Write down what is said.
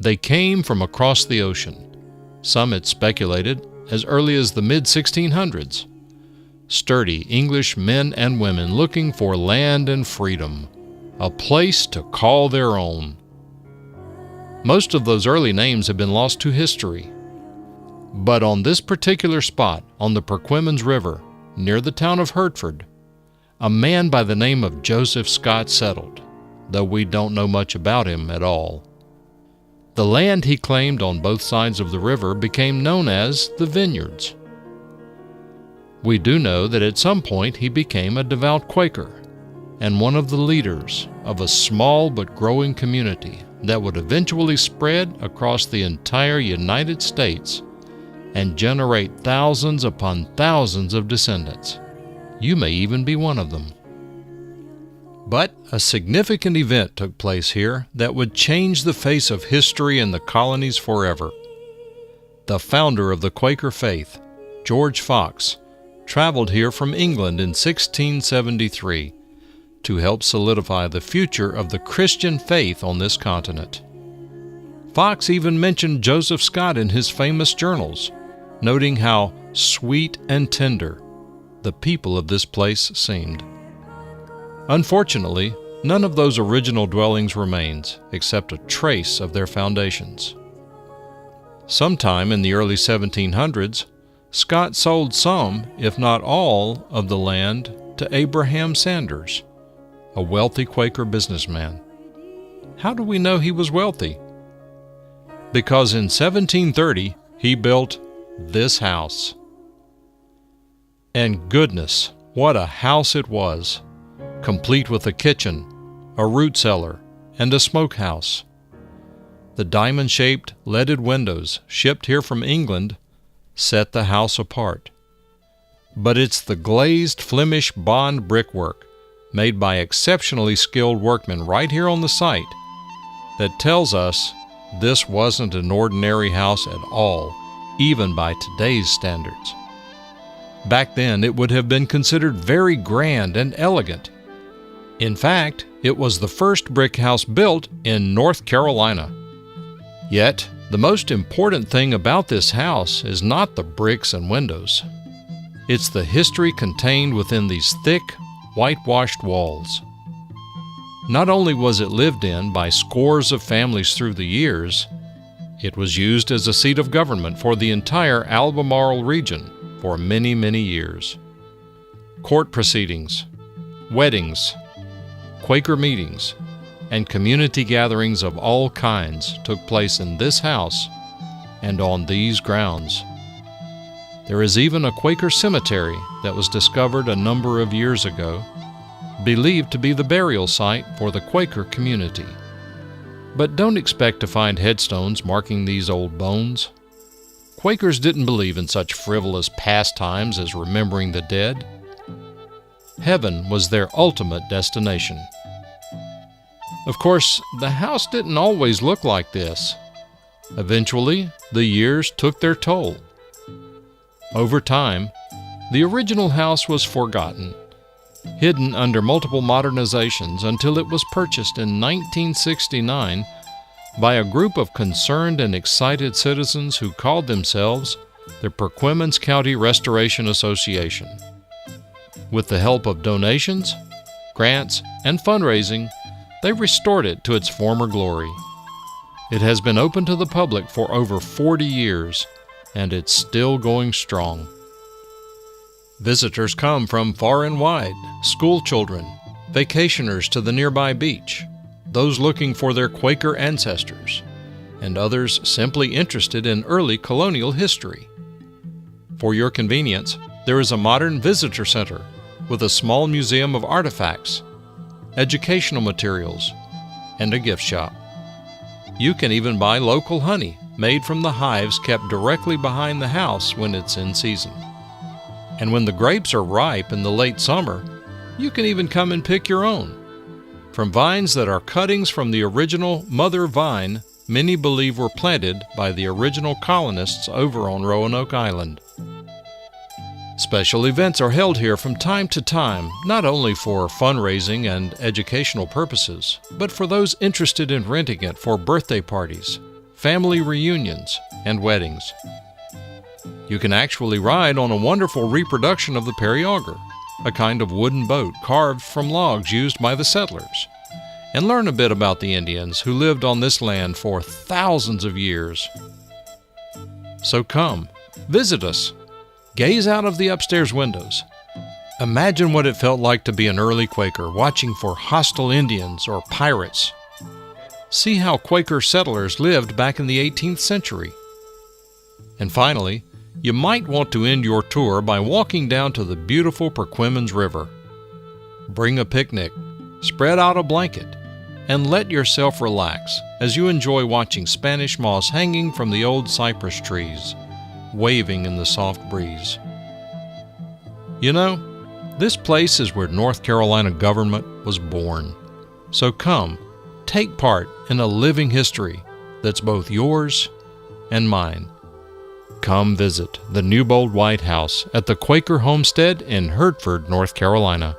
They came from across the ocean. Some had speculated as early as the mid-1600s. Sturdy English men and women looking for land and freedom, a place to call their own. Most of those early names have been lost to history. But on this particular spot on the Perquimans River, near the town of Hertford, a man by the name of Joseph Scott settled, though we don't know much about him at all. The land he claimed on both sides of the river became known as the Vineyards. We do know that at some point he became a devout Quaker and one of the leaders of a small but growing community that would eventually spread across the entire United States and generate thousands upon thousands of descendants. You may even be one of them. But a significant event took place here that would change the face of history in the colonies forever. The founder of the Quaker faith, George Fox, traveled here from England in 1673 to help solidify the future of the Christian faith on this continent. Fox even mentioned Joseph Scott in his famous journals, noting how sweet and tender the people of this place seemed. Unfortunately, none of those original dwellings remains, except a trace of their foundations. Sometime in the early 1700s, Scott sold some, if not all, of the land to Abraham Sanders, a wealthy Quaker businessman. How do we know he was wealthy? Because in 1730, he built this house. And goodness, what a house it was! Complete with a kitchen, a root cellar, and a smokehouse. The diamond-shaped leaded windows shipped here from England set the house apart. But it's the glazed Flemish bond brickwork, made by exceptionally skilled workmen right here on the site, that tells us this wasn't an ordinary house at all, even by today's standards. Back then, it would have been considered very grand and elegant. In fact, it was the first brick house built in North Carolina. Yet, the most important thing about this house is not the bricks and windows. It's the history contained within these thick, whitewashed walls. Not only was it lived in by scores of families through the years, it was used as a seat of government for the entire Albemarle region for many, many years. Court proceedings, weddings, Quaker meetings, and community gatherings of all kinds took place in this house and on these grounds. There is even a Quaker cemetery that was discovered a number of years ago, believed to be the burial site for the Quaker community. But don't expect to find headstones marking these old bones. Quakers didn't believe in such frivolous pastimes as remembering the dead. Heaven was their ultimate destination. Of course, the house didn't always look like this. Eventually, the years took their toll. Over time, the original house was forgotten, hidden under multiple modernizations until it was purchased in 1969 by a group of concerned and excited citizens who called themselves the Perquimans County Restoration Association. With the help of donations, grants, and fundraising, they restored it to its former glory. It has been open to the public for over 40 years, and it's still going strong. Visitors come from far and wide, school children, vacationers to the nearby beach, those looking for their Quaker ancestors, and others simply interested in early colonial history. For your convenience, there is a modern visitor center with a small museum of artifacts, educational materials, and a gift shop. You can even buy local honey made from the hives kept directly behind the house when it's in season. And when the grapes are ripe in the late summer, you can even come and pick your own. From vines that are cuttings from the original mother vine many believe were planted by the original colonists over on Roanoke Island. Special events are held here from time to time, not only for fundraising and educational purposes, but for those interested in renting it for birthday parties, family reunions, and weddings. You can actually ride on a wonderful reproduction of the periauger, a kind of wooden boat carved from logs used by the settlers, and learn a bit about the Indians who lived on this land for thousands of years. So come, visit us. Gaze out of the upstairs windows. Imagine what it felt like to be an early Quaker watching for hostile Indians or pirates. See how Quaker settlers lived back in the 18th century. And finally, you might want to end your tour by walking down to the beautiful Perquimans River. Bring a picnic, spread out a blanket, and let yourself relax as you enjoy watching Spanish moss hanging from the old cypress trees, waving in the soft breeze. You know, this place is where North Carolina government was born. So come, take part in a living history that's both yours and mine. Come visit the Newbold-White House at the Quaker Homestead in Hertford, North Carolina.